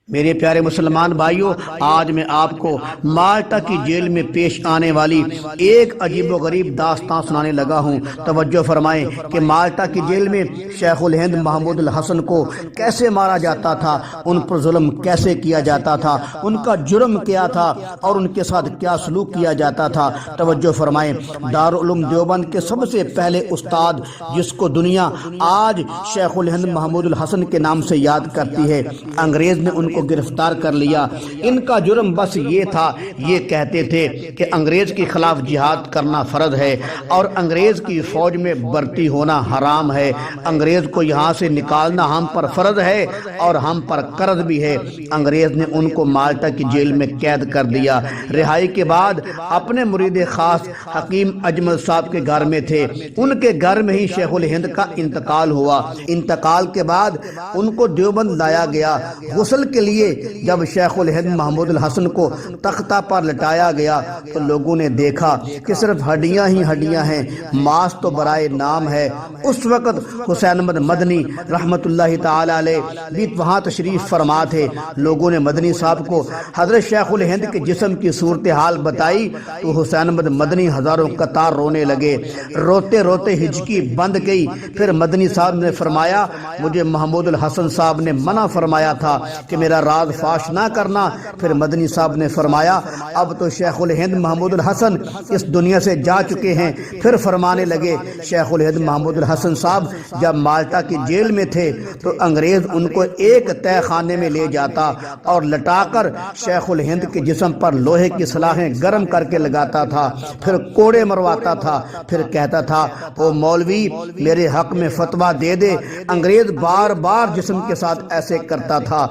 میرے پیارے مسلمان بھائیوں، آج میں آپ کو مالٹا کی جیل میں پیش آنے والی ایک عجیب و غریب داستان سنانے لگا ہوں۔ توجہ فرمائیں کہ مالٹا کی جیل میں شیخ الہند محمود الحسن کو کیسے مارا جاتا تھا، ان پر ظلم کیسے کیا جاتا تھا، ان کا جرم کیا تھا اور ان کے ساتھ کیا سلوک کیا جاتا تھا۔ توجہ فرمائیں، دارالعلوم دیوبند کے سب سے پہلے استاد جس کو دنیا آج شیخ الہند محمود الحسن کے نام سے یاد کرتی ہے، انگریز نے ان کو گرفتار کر لیا۔ ان کا جرم بس یہ تھا، یہ کہتے تھے کہ انگریز کے خلاف جہاد کرنا فرض ہے اور انگریز کی فوج میں بھرتی ہونا حرام ہے، انگریز کو یہاں سے نکالنا ہم پر فرض ہے اور ہم پر قرض بھی ہے۔ انگریز نے ان کو مالٹا کی جیل میں قید کر دیا۔ رہائی کے بعد اپنے مرید خاص حکیم اجمل صاحب کے گھر میں تھے، ان کے گھر میں ہی شیخ الہند کا انتقال ہوا۔ انتقال کے بعد ان کو دیوبند لایا گیا۔ غسل کے لیے جب شیخ الہند محمود الحسن کو تختہ پر لٹایا گیا تو لوگوں نے دیکھا کہ صرف ہڈیاں ہی ہڈیاں ہیں، ماس تو برائے نام ہے۔ اس وقت حسین احمد مدنی رحمت اللہ تعالی علیہ بھی وہاں تشریف فرما تھے۔ لوگوں نے مدنی صاحب کو حضرت شیخ الہند کے جسم کی صورتحال بتائی تو حسین احمد مدنی ہزاروں قطار رونے لگے، روتے روتے ہچکی بند گئی۔ پھر مدنی صاحب نے فرمایا، مجھے محمود الحسن صاحب نے منع فرمایا تھا کہ میرا راز فاش نہ کرنا۔ پھر مدنی صاحب نے فرمایا، اب تو شیخ الہند محمود الحسن اس دنیا سے جا چکے ہیں۔ پھر فرمانے لگے، شیخ الہند محمود الحسن صاحب جب مالٹا کی جیل میں تھے تو انگریز ان کو ایک تہہ خانے میں لے جاتا اور لٹا کر شیخ الہند کے جسم پر لوہے کی سلاخیں گرم کر کے لگاتا تھا، پھر کوڑے مرواتا تھا، پھر کہتا تھا، او مولوی میرے حق میں فتویٰ دے دے۔ انگریز بار بار جسم کے ساتھ ایسے کرتا تھا،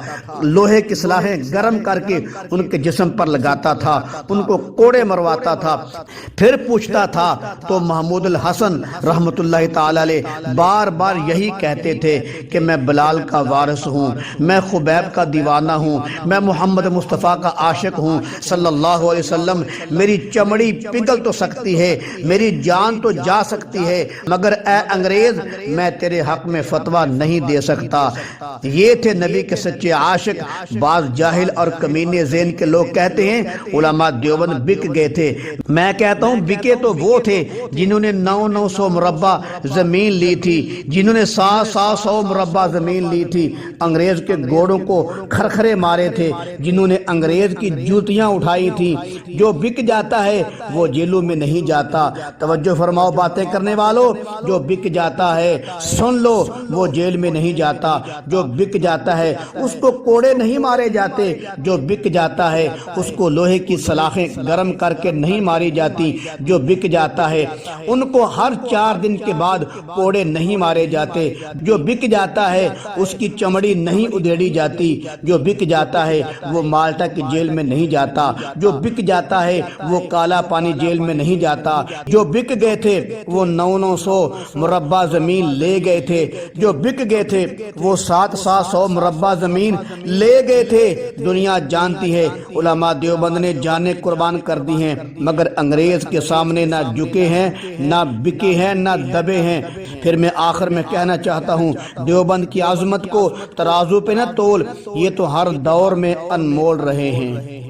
لوہے کی سلاخیں گرم کر کے ان کے جسم پر لگاتا تھا، ان کو کوڑے مرواتا تھا، پھر پوچھتا تھا تو محمود الحسن رحمت اللہ تعالی علیہ بار بار یہی کہتے تھے کہ میں بلال کا وارث ہوں، میں خبیب کا دیوانہ ہوں، میں محمد مصطفیٰ کا عاشق ہوں صلی اللہ علیہ وسلم۔ میری چمڑی پگھل تو سکتی ہے، میری جان تو جا سکتی ہے، مگر اے انگریز میں تیرے حق میں فتویٰ نہیں دے سکتا۔ یہ تھے نبی کے سچے عاشق۔ بعض جاہل اور کمینے ذہن کے لوگ کہتے ہیں علماء دیوبند بک گئے تھے۔ میں کہتا ہوں بکے تو وہ تھے جنہوں نے 900 مربع زمین لی تھی، جنہوں نے 100 مربع زمین لی تھی، انگریز کے گھوڑوں کو کھرکھرے مارے تھے، جنہوں نے انگریز کی جوتیاں اٹھائی تھی۔ جو بک جاتا ہے وہ جیلوں میں نہیں جاتا۔ توجہ فرماؤ باتیں کرنے والوں، جو بک جاتا ہے سن لو وہ جیل میں نہیں جاتا۔ جو بک جاتا ہے اس کو کوڑے نہیں مارے جاتے، جو بک جاتا ہے اس کو لوہے کی سلاخیں گرم کر کے نہیں ماری جاتی، جو بک جاتا ہے ان کو ہر 4 دن کے بعد کوڑے نہیں مارے جاتے، جو بک جاتا ہے اس کی چمڑی نہیں ادھیڑی جاتی، جو بک جاتا ہے وہ مالٹا کی جیل میں نہیں جاتا، جو بک جاتا ہے وہ کالا پانی جیل میں نہیں جاتا۔ جو بک گئے تھے وہ 900 مربع زمین لے گئے تھے، جو بک گئے تھے وہ 700 مربع زمین لے گئے تھے۔ دنیا جانتی ہے علماء دیوبند نے جانیں قربان کر دی ہیں، مگر انگریز کے سامنے نہ جھکے ہیں، نہ بکے ہیں، نہ دبے ہیں۔ پھر میں آخر میں کہنا چاہتا ہوں، دیوبند کی عظمت کو ترازو پہ نہ تول، یہ تو ہر دور میں انمول رہے ہیں۔